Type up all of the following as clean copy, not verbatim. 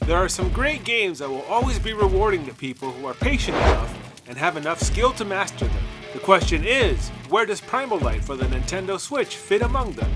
There are some great games that will always be rewarding to people who are patient enough and have enough skill to master them. The question is, where does Primal Light for the Nintendo Switch fit among them?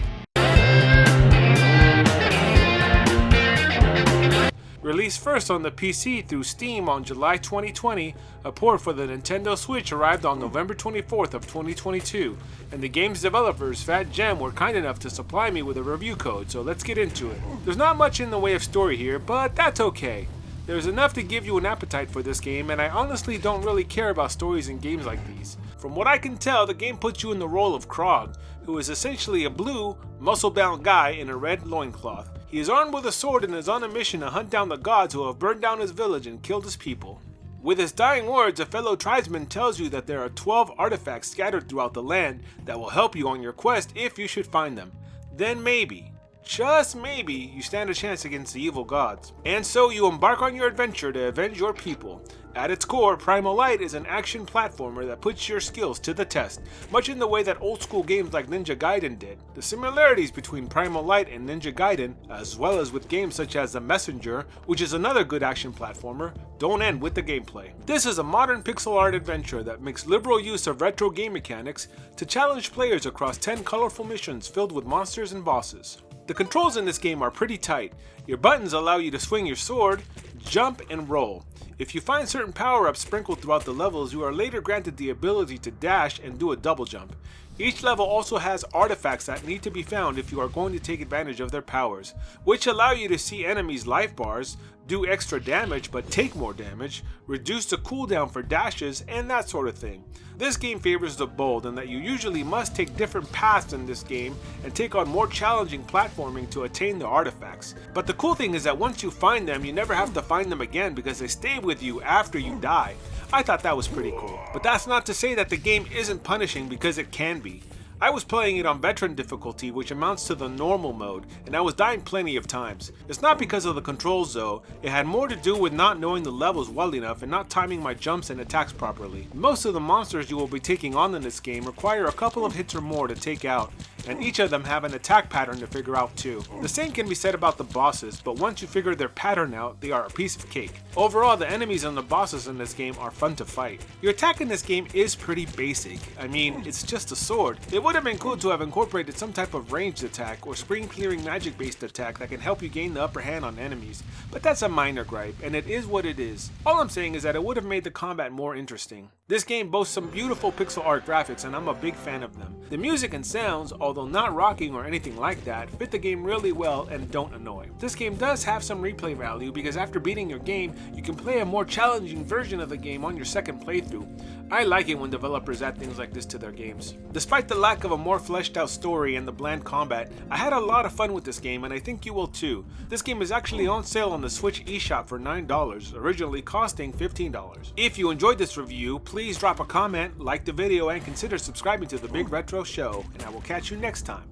Released first on the PC through Steam on July 2020, a port for the Nintendo Switch arrived on November 24th of 2022, and the game's developers, Fat Gem, were kind enough to supply me with a review code, so let's get into it. There's not much in the way of story here, but that's okay. There's enough to give you an appetite for this game, and I honestly don't really care about stories in games like these. From what I can tell, the game puts you in the role of Krog, who is essentially a blue, muscle-bound guy in a red loincloth. He is armed with a sword and is on a mission to hunt down the gods who have burned down his village and killed his people. With his dying words, a fellow tribesman tells you that there are 12 artifacts scattered throughout the land that will help you on your quest if you should find them. Then maybe, just maybe, you stand a chance against the evil gods. And so you embark on your adventure to avenge your people. At its core, Primal Light is an action platformer that puts your skills to the test, much in the way that old school games like Ninja Gaiden did. The similarities between Primal Light and Ninja Gaiden, as well as with games such as The Messenger, which is another good action platformer, don't end with the gameplay. This is a modern pixel art adventure that makes liberal use of retro game mechanics to challenge players across 10 colorful missions filled with monsters and bosses. The controls in this game are pretty tight. Your buttons allow you to swing your sword, jump, and roll. If you find certain power-ups sprinkled throughout the levels, you are later granted the ability to dash and do a double jump. Each level also has artifacts that need to be found if you are going to take advantage of their powers, which allow you to see enemies' life bars, do extra damage but take more damage, reduce the cooldown for dashes, and that sort of thing. This game favors the bold in that you usually must take different paths in this game and take on more challenging platforming to attain the artifacts. But the cool thing is that once you find them, you never have to find them again because they stay with you after you die. I thought that was pretty cool. But that's not to say that the game isn't punishing, because it can be. I was playing it on veteran difficulty, which amounts to the normal mode, and I was dying plenty of times. It's not because of the controls though, it had more to do with not knowing the levels well enough and not timing my jumps and attacks properly. Most of the monsters you will be taking on in this game require a couple of hits or more to take out, and each of them have an attack pattern to figure out too. The same can be said about the bosses, but once you figure their pattern out, they are a piece of cake. Overall, the enemies and the bosses in this game are fun to fight. Your attack in this game is pretty basic. I mean, it's just a sword. It would have been cool to have incorporated some type of ranged attack or screen clearing magic based attack that can help you gain the upper hand on enemies, but that's a minor gripe, and it is what it is. All I'm saying is that it would have made the combat more interesting. This game boasts some beautiful pixel art graphics, and I'm a big fan of them. The music and sounds, although not rocking or anything like that, fit the game really well and don't annoy. This game does have some replay value because after beating your game, you can play a more challenging version of the game on your second playthrough. I like it when developers add things like this to their games. Despite the lack of a more fleshed out story and the bland combat, I had a lot of fun with this game, and I think you will too. This game is actually on sale on the Switch eShop for $9, originally costing $15. If you enjoyed this review, please drop a comment, like the video, and consider subscribing to The Big Retro Show, and I will catch you next time.